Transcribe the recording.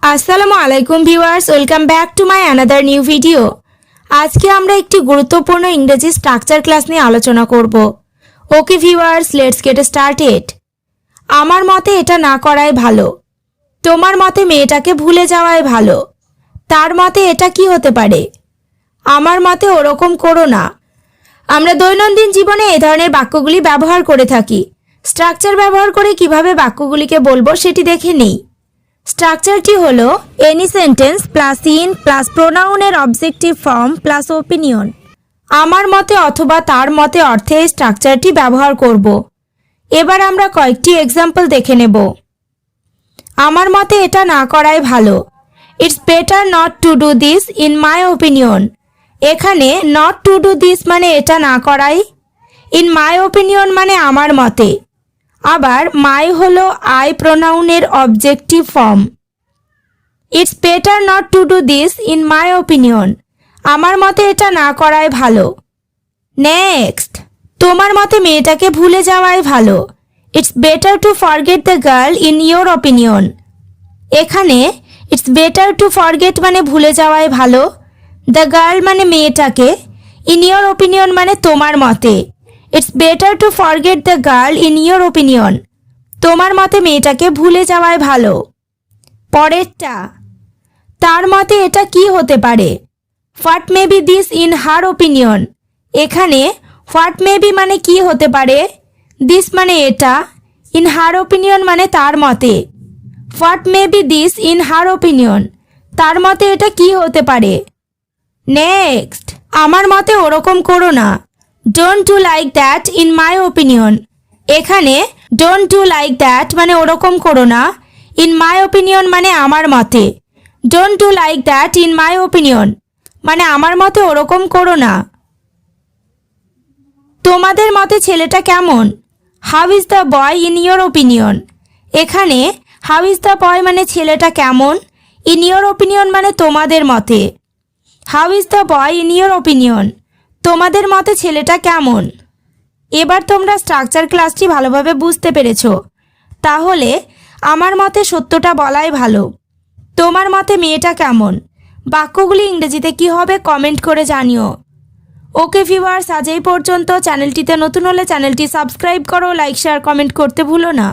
আসসালামু আলাইকুম viewers, welcome back to my another new video. আজকে আমরা একটি গুরুত্বপূর্ণ ইংরেজি স্ট্রাকচার ক্লাস নিয়ে আলোচনা করব। Okay viewers, let's get started. আমার মতে এটা না করাই ভালো। তোমার মতে মেয়েটাকে ভুলে যাওয়াই ভালো। তার মতে এটা কি হতে পারে? আমার মতে ওরকম করো না। আমরা দৈনন্দিন জীবনে এই ধরনের বাক্যগুলি ব্যবহার করে থাকি। স্ট্রাকচার ব্যবহার করে কিভাবে বাক্যগুলিকে বলবো সেটি দেখে নেই। স্ট্রাকচারটি হলো any sentence plus in plus প্রোনাউনের অবজেক্টিভ ফর্ম প্লাস ওপিনিয়ন। আমার মতে অথবা তার মতে অর্থে এই স্ট্রাকচারটি ব্যবহার করব। এবার আমরা কয়েকটি এক্সাম্পল দেখে নেব। আমার মতে এটা না করাই ভালো। It's better not to do this in my opinion. এখানে নট টু ডু দিস মানে এটা না করাই, ইন মাই ওপিনিয়ন মানে আমার মতে। আবার মাই হলো আই প্রোনাউনের objective form. It's better not to do this in my opinion. আমার মতে এটা না করাই ভালো। নেক্সট, তোমার মতে মেয়েটাকে ভুলে যাওয়াই ভালো। It's better to forget the girl in your opinion. এখানে ইটস বেটার টু ফরগেট মানে ভুলে যাওয়াই ভালো, দ্য গার্ল মানে মেয়েটাকে, ইন ইয়োর ওপিনিয়ন মানে তোমার মতে। It's better to forget the girl in your opinion. তোমার মতে মেয়েটাকে ভুলে যাওয়াই ভালো। পরেরটা, তার মতে এটা কি হতে পারে? What may be this in her opinion. এখানে হোয়াট মে বি মানে কি হতে পারে, দিস মানে এটা, ইন হার ওপিনিয়ন মানে তার মতে। What may be this in her opinion. তার মতে এটা কি হতে পারে। নেক্সট, আমার মতে ওরকম করো না। Don't do like that in my opinion. এখানে ডোন্ট ডু লাইক দ্যাট মানে ওরকম করো না, ইন মাই ওপিনিয়ন মানে আমার মতে। Don't do like that in my opinion মানে আমার মতে ওরকম করো না। তোমাদের মতে ছেলেটা কেমন? How is the boy in your opinion. এখানে হাউ ইজ দ্য বয় মানে ছেলেটা কেমন, ইন ইয়োর ওপিনিয়ন মানে তোমাদের মতে। How is the boy in your opinion. তোমাদের মতে ছেলেটা কেমন। এবার তোমরা স্ট্রাকচার ক্লাসটি ভালোভাবে বুঝতে পেরেছো। তাহলে আমার মতে সত্যটা বলাই ভালো। তোমার মতে মেয়েটা কেমন। বাক্যগুলি ইংরেজিতে কি হবে কমেন্ট করে জানিও। ওকে ভিউয়ার্স, আজ এই পর্যন্ত। চ্যানেলটিতে নতুন হলে চ্যানেলটি সাবস্ক্রাইব করো, লাইক শেয়ার কমেন্ট করতে ভুলো না।